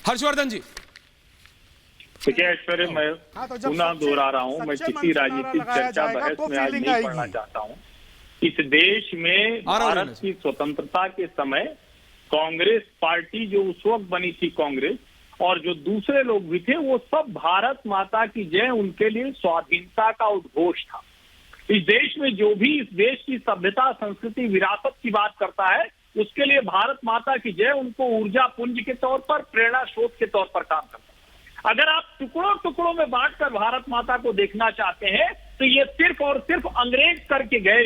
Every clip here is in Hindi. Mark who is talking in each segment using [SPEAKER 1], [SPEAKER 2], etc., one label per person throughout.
[SPEAKER 1] हर्षवर्धन जी।
[SPEAKER 2] देखिए ऐश्वर्य, मैं पुनः दोहरा रहा हूँ, मैं किसी राजनीतिक चर्चा बहस में आज नहीं पढ़ना चाहता हूँ। इस देश में भारत की स्वतंत्रता के समय कांग्रेस पार्टी जो उस वक्त बनी थी, कांग्रेस, और जो दूसरे लोग भी थे, वो सब भारत माता की जय, उनके लिए स्वाधीनता का उद्घोष था। इस देश में जो भी इस देश की सभ्यता, संस्कृति, विरासत की बात करता है, उसके लिए भारत माता की जय उनको ऊर्जा पुंज के तौर पर, प्रेरणा स्रोत के तौर पर काम करता है। अगर आप टुकड़ों टुकड़ों में बांटकर भारत माता को देखना चाहते हैं, तो ये सिर्फ और सिर्फ अंग्रेज करके गए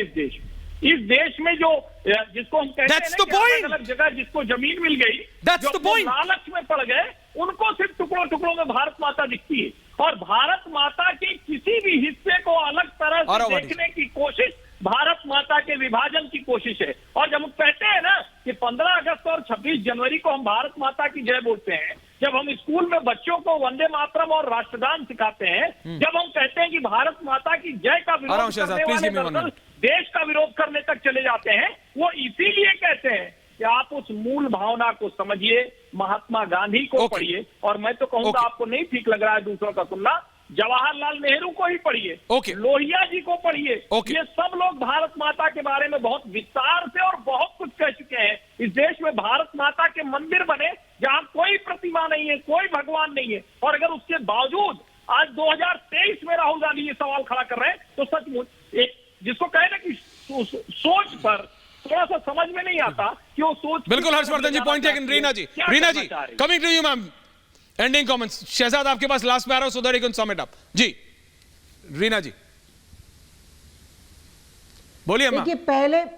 [SPEAKER 2] इस देश में जो जिसको हम कहते हैं ना कि अलग अलग जगह जिसको जमीन मिल गई, जो लालच में पड़ गए, उनको सिर्फ टुकड़ों टुकड़ों में भारत माता दिखती है। और भारत माता के किसी भी हिस्से को अलग तरह से देखने की कोशिश भारत माता के विभाजन की कोशिश है। और जब हम कहते हैं ना कि 15 अगस्त और 26 जनवरी को हम भारत माता की जय बोलते हैं, जब हम स्कूल में बच्चों को वंदे मातरम और राष्ट्रगान सिखाते हैं, जब हम कहते हैं कि भारत माता की जय का विरोध करने वाले देश का विरोध करने तक चले जाते हैं, वो इसीलिए कहते हैं कि आप उस मूल भावना को समझिए, महात्मा गांधी को पढ़िए। और मैं तो कहूंगा आपको नहीं ठीक लग रहा है दूसरों का सुनना, जवाहरलाल नेहरू को ही पढ़िए, लोहिया जी को पढ़िए। ये सब लोग भारत माता के बारे में बहुत विस्तार से और बहुत कुछ कह चुके हैं। इस देश में भारत माता के मंदिर बने जहां कोई प्रतिमा नहीं है, कोई भगवान नहीं है, और अगर उसके बावजूद आज 2023 में राहुल गांधी ये सवाल खड़ा कर रहे हैं, तो सचमुच एक जिसको कहे ना कि सोच पर थोड़ा सा समझ में नहीं आता कि वो सोच।
[SPEAKER 1] बिल्कुल Harshvardhan ji, point taken. Reena ji coming to you ma'am, ending comments. Shahzad आपके पास लास्ट में आ रहा हूं, so that you can sum it up. जी रीना जी बोलिए।
[SPEAKER 3] देखिए,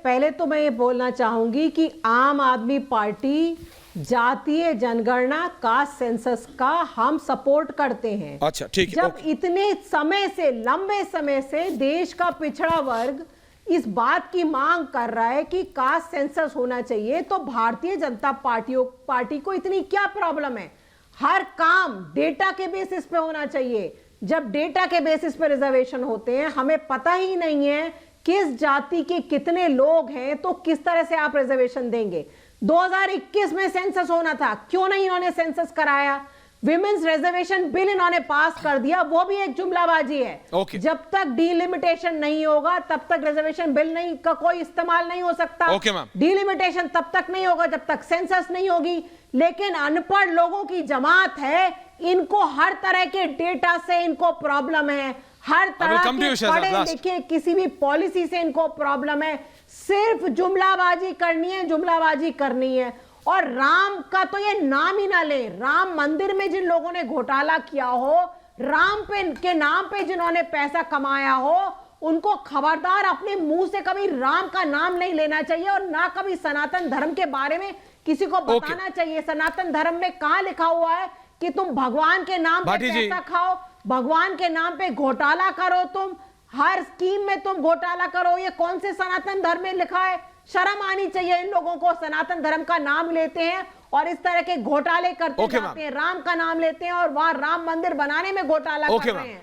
[SPEAKER 3] पहले तो मैं ये बोलना चाहूंगी कि आम आदमी पार्टी जातीय जनगणना, कास्ट सेंसस का हम सपोर्ट करते हैं।
[SPEAKER 1] अच्छा, ठीक है।
[SPEAKER 3] जब इतने समय से, लंबे समय से देश का पिछड़ा वर्ग इस बात की मांग कर रहा है कि कास्ट सेंसस होना चाहिए, तो भारतीय जनता पार्टी को इतनी क्या प्रॉब्लम है? हर काम डेटा के बेसिस पे होना चाहिए। जब डेटा के बेसिस पे रिजर्वेशन होते हैं, हमें पता ही नहीं है किस जाति के कितने लोग हैं, तो किस तरह से आप रिजर्वेशन देंगे? 2021 में सेंसस होना था, क्यों नहीं इन्होंने सेंसस कराया? विमेंस रिजर्वेशन बिल इन्होंने पास कर दिया, वो भी एक जुमलाबाजी है। जब तक डीलिमिटेशन नहीं होगा तब तक रिजर्वेशन बिल नहीं का कोई इस्तेमाल नहीं हो सकता। डीलिमिटेशन तब तक नहीं होगा जब तक सेंसस नहीं होगी। लेकिन अनपढ़ लोगों की जमात है, इनको हर तरह के डेटा से इनको प्रॉब्लम है, हर तरह के पढ़े लिखे किसी भी पॉलिसी से इनको प्रॉब्लम है। सिर्फ जुमलाबाजी करनी है। और राम का तो ये नाम ही ना ले। राम मंदिर में जिन लोगों ने घोटाला किया हो, राम के नाम पे जिन्होंने पैसा कमाया हो, उनको खबरदार अपने मुंह से कभी राम का नाम नहीं लेना चाहिए, और ना कभी सनातन धर्म के बारे में किसी को बताना चाहिए। सनातन धर्म में कहां लिखा हुआ है कि तुम भगवान के नाम पे पैसा खाओ, भगवान के नाम पे घोटाला करो, तुम हर स्कीम में तुम घोटाला करो? ये कौन से सनातन धर्म में लिखा है? शर्म आनी चाहिए इन लोगों को। सनातन धर्म का नाम लेते हैं और इस तरह के घोटाले करते जाते हैं। राम का नाम लेते हैं और वहां राम मंदिर बनाने में घोटाला कर रहे हैं।